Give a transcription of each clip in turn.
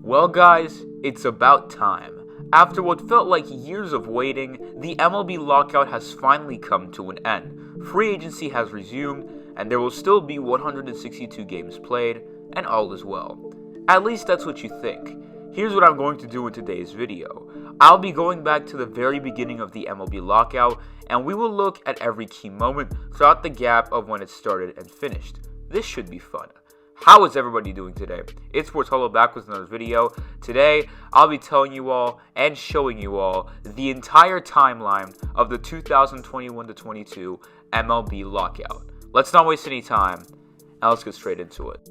Well guys, it's about time. After what felt like years of waiting, the MLB lockout has finally come to an end. Free agency has resumed, and there will still be 162 games played, and all is well. At least that's what you think. Here's what I'm going to do in today's video. I'll be going back to the very beginning of the MLB lockout, and we will look at every key moment throughout the gap of when it started and finished. This should be fun. How is everybody doing today? It's Sportolo back with another video. Today, I'll be telling you all and showing you all the entire timeline of the 2021-22 MLB lockout. Let's not waste any time, and let's get straight into it.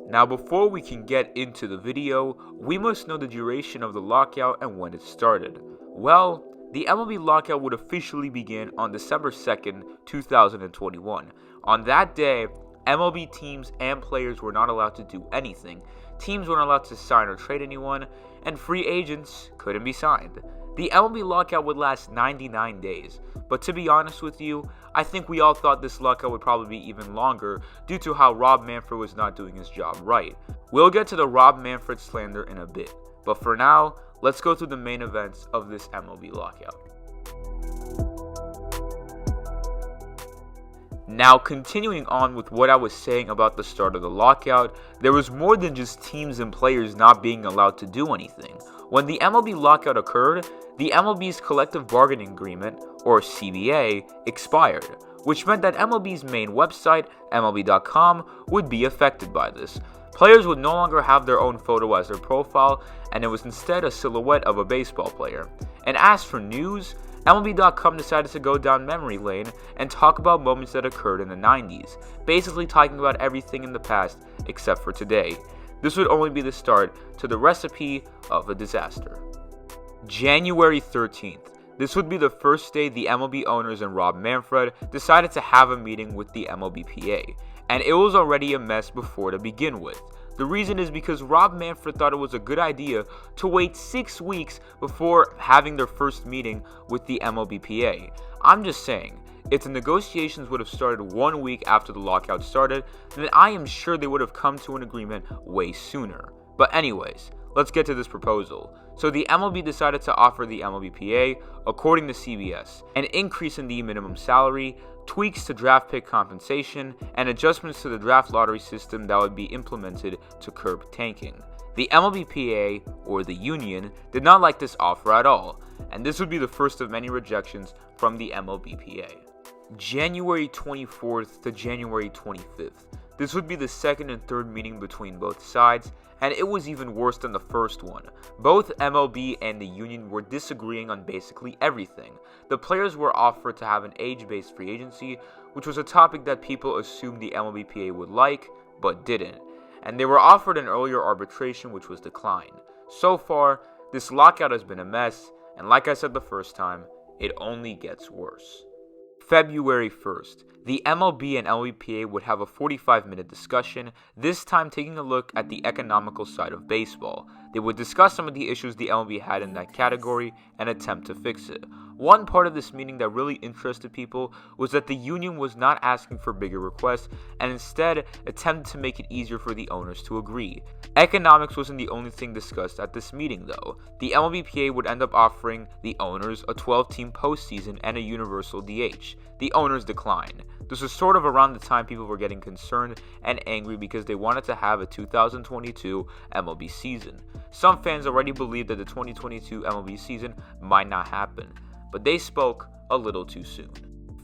Now, before we can get into the video, we must know the duration of the lockout and when it started. Well, the MLB lockout would officially begin on December 2nd, 2021. On that day, MLB teams and players were not allowed to do anything. Teams weren't allowed to sign or trade anyone, and free agents couldn't be signed. The MLB lockout would last 99 days, but to be honest with you, I think we all thought this lockout would probably be even longer due to how Rob Manfred was not doing his job right. We'll get to the Rob Manfred slander in a bit, but for now, let's go through the main events of this MLB lockout. Now, continuing on with what I was saying about the start of the lockout, there was more than just teams and players not being allowed to do anything. When the MLB lockout occurred, the MLB's collective bargaining agreement, or CBA, expired, which meant that MLB's main website, MLB.com, would be affected by this. Players would no longer have their own photo as their profile, and it was instead a silhouette of a baseball player. And as for news, MLB.com decided to go down memory lane and talk about moments that occurred in the 90s, basically talking about everything in the past except for today. This would only be the start to the recipe of a disaster. January 13th. This would be the first day the MLB owners and Rob Manfred decided to have a meeting with the MLBPA, and it was already a mess before to begin with. The reason is because Rob Manfred thought it was a good idea to wait 6 weeks before having their first meeting with the MLBPA. I'm just saying, if the negotiations would have started 1 week after the lockout started, then I am sure they would have come to an agreement way sooner. But anyways, let's get to this proposal. So the MLB decided to offer the MLBPA, according to CBS, an increase in the minimum salary, tweaks to draft pick compensation, and adjustments to the draft lottery system that would be implemented to curb tanking. The MLBPA, or the union, did not like this offer at all, and this would be the first of many rejections from the MLBPA. January 24th to January 25th. This would be the second and third meeting between both sides, and it was even worse than the first one. Both MLB and the union were disagreeing on basically everything. The players were offered to have an age-based free agency, which was a topic that people assumed the MLBPA would like, but didn't. And they were offered an earlier arbitration, which was declined. So far, this lockout has been a mess, and like I said the first time, it only gets worse. February 1st. The MLB and MLBPA would have a 45-minute discussion, this time taking a look at the economical side of baseball. They would discuss some of the issues the MLB had in that category and attempt to fix it. One part of this meeting that really interested people was that the union was not asking for bigger requests and instead attempted to make it easier for the owners to agree. Economics wasn't the only thing discussed at this meeting though. The MLBPA would end up offering the owners a 12-team postseason and a universal DH. The owners declined. This was sort of around the time people were getting concerned and angry because they wanted to have a 2022 MLB season. Some fans already believed that the 2022 MLB season might not happen, but they spoke a little too soon.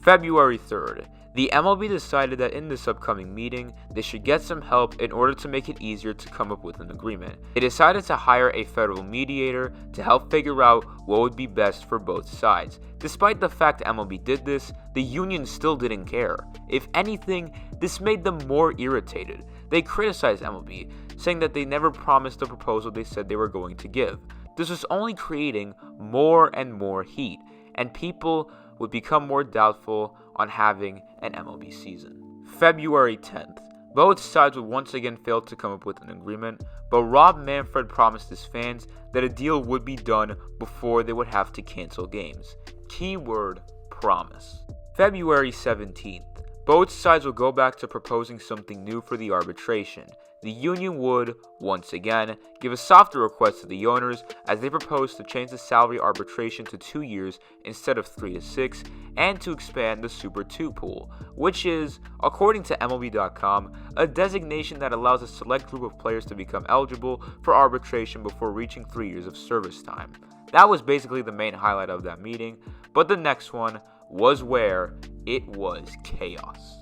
February 3rd. The MLB decided that in this upcoming meeting, they should get some help in order to make it easier to come up with an agreement. They decided to hire a federal mediator to help figure out what would be best for both sides. Despite the fact MLB did this, the union still didn't care. If anything, this made them more irritated. They criticized MLB, saying that they never promised the proposal they said they were going to give. This was only creating more and more heat, and people would become more doubtful on having an MLB season. February 10th. Both sides would once again fail to come up with an agreement, but Rob Manfred promised his fans that a deal would be done before they would have to cancel games. Keyword: promise. February 17th. both sides would go back to proposing something new for the arbitration. The union would, once again, give a softer request to the owners as they proposed to change the salary arbitration to 2 years instead of 3 to 6, and to expand the Super 2 pool, which is, according to MLB.com, a designation that allows a select group of players to become eligible for arbitration before reaching 3 years of service time. That was basically the main highlight of that meeting, but the next one was where it was chaos.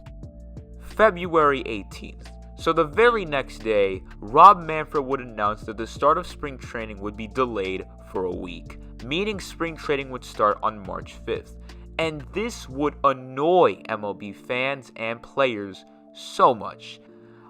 February 18th. So the very next day, Rob Manfred would announce that the start of spring training would be delayed for a week, meaning spring training would start on March 5th. And this would annoy MLB fans and players so much.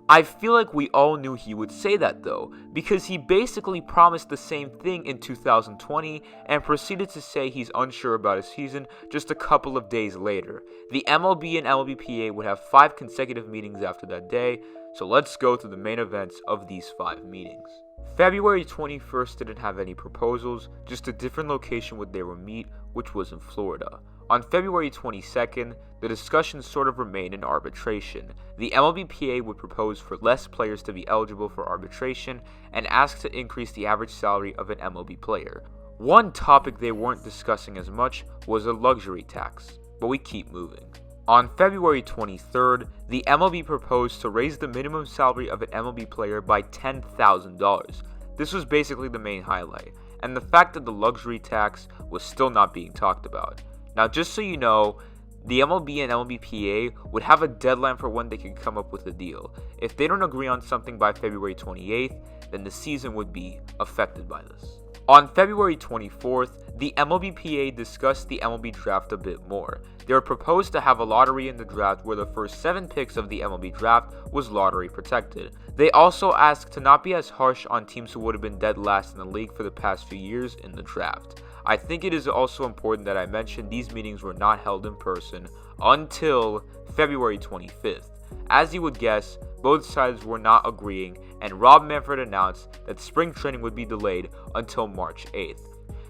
I feel like we all knew he would say that though, because he basically promised the same thing in 2020 and proceeded to say he's unsure about his season just a couple of days later. The MLB and MLBPA would have 5 consecutive meetings after that day, so let's go through the main events of these 5 meetings. February 21st didn't have any proposals, just a different location where they would meet, which was in Florida. On February 22nd, the discussion sort of remained in arbitration. The MLBPA would propose for less players to be eligible for arbitration and ask to increase the average salary of an MLB player. One topic they weren't discussing as much was a luxury tax, but we keep moving. On February 23rd, the MLB proposed to raise the minimum salary of an MLB player by $10,000. This was basically the main highlight, and the fact that the luxury tax was still not being talked about. Now, just so you know, the MLB and MLBPA would have a deadline for when they could come up with a deal. If they don't agree on something by February 28th, then the season would be affected by this. On February 24th, the MLBPA discussed the MLB draft a bit more. They were proposed to have a lottery in the draft where the first 7 picks of the MLB draft was lottery protected. They also asked to not be as harsh on teams who would have been dead last in the league for the past few years in the draft. I think it is also important that I mention these meetings were not held in person until February 25th. As you would guess, both sides were not agreeing, and Rob Manfred announced that spring training would be delayed until March 8th.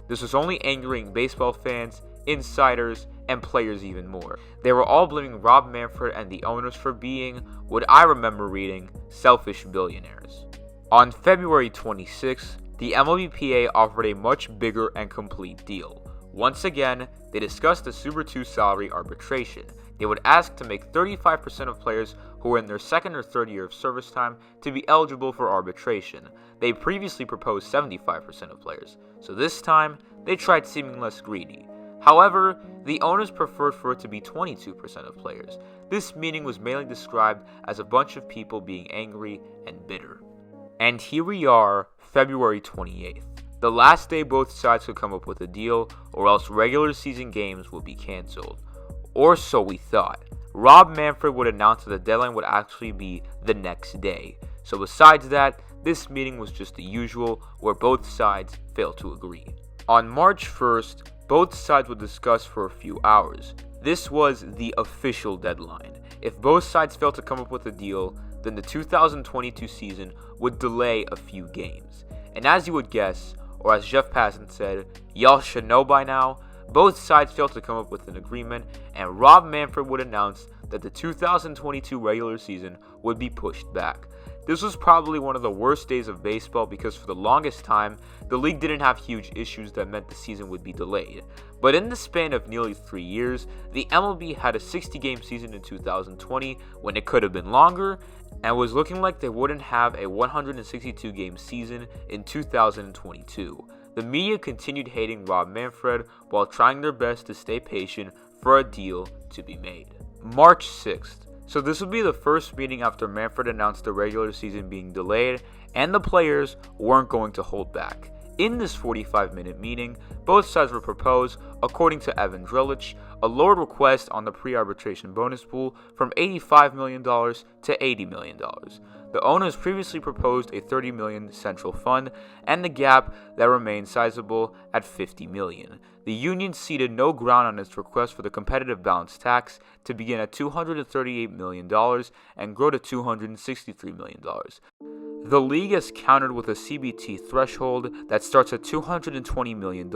This was only angering baseball fans, insiders, and players even more. They were all blaming Rob Manfred and the owners for being, what I remember reading, selfish billionaires. On February 26th, the MLBPA offered a much bigger and complete deal. Once again, they discussed the Super 2 salary arbitration. They would ask to make 35% of players who were in their 2nd or 3rd year of service time to be eligible for arbitration. They previously proposed 75% of players, so this time they tried seeming less greedy. However, the owners preferred for it to be 22% of players. This meeting was mainly described as a bunch of people being angry and bitter. And here we are, February 28th. The last day both sides could come up with a deal, or else regular season games would be cancelled. Or so we thought. Rob Manfred would announce that the deadline would actually be the next day. So besides that, this meeting was just the usual, where both sides failed to agree. On March 1st, both sides would discuss for a few hours. This was the official deadline. If both sides failed to come up with a deal, then the 2022 season would delay a few games. And as you would guess, or as Jeff Passan said, y'all should know by now, both sides failed to come up with an agreement, and Rob Manfred would announce that the 2022 regular season would be pushed back. This was probably one of the worst days of baseball because for the longest time, the league didn't have huge issues that meant the season would be delayed. But in the span of nearly 3 years, the MLB had a 60-game season in 2020 when it could have been longer, and was looking like they wouldn't have a 162-game season in 2022. The media continued hating Rob Manfred while trying their best to stay patient for a deal to be made. March 6th. So this would be the first meeting after Manfred announced the regular season being delayed and the players weren't going to hold back. In this 45-minute meeting, both sides would propose, according to Evan Drellich, a lowered request on the pre-arbitration bonus pool from $85 million to $80 million. The owners previously proposed a $30 million central fund, and the gap that remained sizable at $50 million. The union ceded no ground on its request for the competitive balance tax to begin at $238 million and grow to $263 million. The league has countered with a CBT threshold that starts at $220 million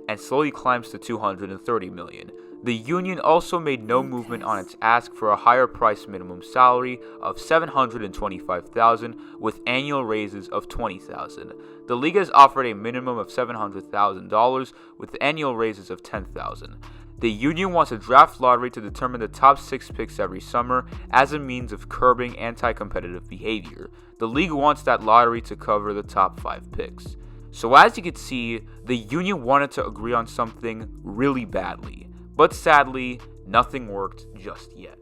and slowly climbs to $230 million. The union also made no movement on its ask for a higher price minimum salary of $725,000 with annual raises of $20,000. The league has offered a minimum of $700,000 with annual raises of $10,000. The union wants a draft lottery to determine the top 6 picks every summer as a means of curbing anti-competitive behavior. The league wants that lottery to cover the top 5 picks. So as you can see, the union wanted to agree on something really badly. But sadly, nothing worked just yet.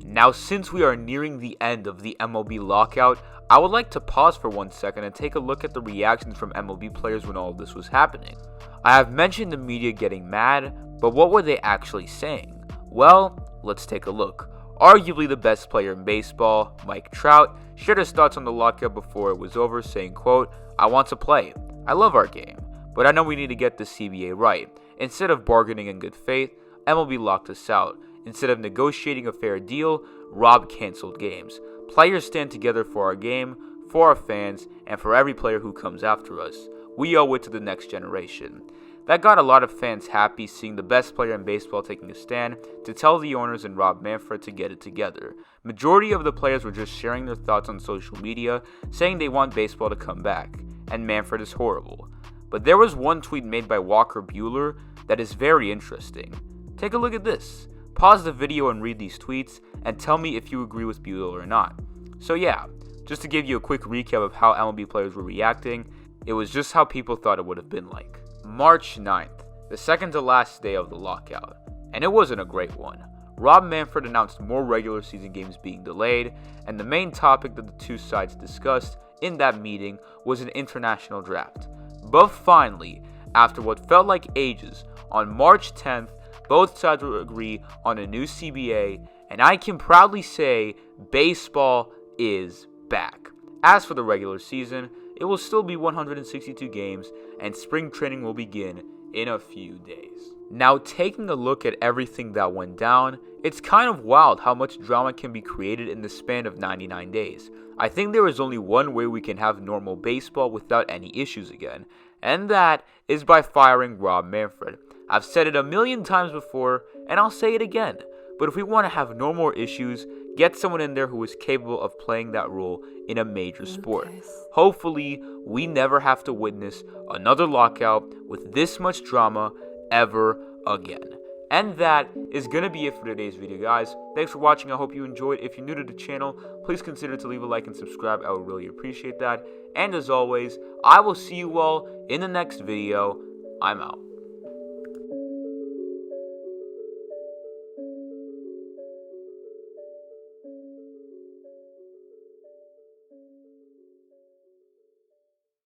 Now, since we are nearing the end of the MLB lockout, I would like to pause for 1 second and take a look at the reactions from MLB players when all of this was happening. I have mentioned the media getting mad, but what were they actually saying? Well, let's take a look. Arguably the best player in baseball, Mike Trout, shared his thoughts on the lockout before it was over, saying, quote, "I want to play. I love our game, but I know we need to get the CBA right. Instead of bargaining in good faith, MLB locked us out. Instead of negotiating a fair deal, Rob canceled games. Players stand together for our game, for our fans, and for every player who comes after us. We owe it to the next generation." That got a lot of fans happy, seeing the best player in baseball taking a stand to tell the owners and Rob Manfred to get it together. Majority of the players were just sharing their thoughts on social media, saying they want baseball to come back, and Manfred is horrible. But there was one tweet made by Walker Buehler that is very interesting. Take a look at this. Pause the video and read these tweets, and tell me if you agree with Buehler or not. So yeah, just to give you a quick recap of how MLB players were reacting, it was just how people thought it would have been like. March 9th, the second to last day of the lockout, and it wasn't a great one. Rob Manfred announced more regular season games being delayed, and the main topic that the two sides discussed in that meeting was an international draft. But finally, after what felt like ages, on March 10th, both sides would agree on a new CBA, and I can proudly say baseball is back. As for the regular season, it will still be 162 games, and spring training will begin in a few days. Now, taking a look at everything that went down, it's kind of wild how much drama can be created in the span of 99 days. I think there is only one way we can have normal baseball without any issues again, and that is by firing Rob Manfred. I've said it a million times before, and I'll say it again, but if we want to have no more issues, get someone in there who is capable of playing that role in a major sport. Hopefully, we never have to witness another lockout with this much drama ever again. And that is going to be it for today's video, guys. Thanks for watching. I hope you enjoyed. If you're new to the channel, please consider to leave a like and subscribe. I would really appreciate that. And as always, I will see you all in the next video. I'm out.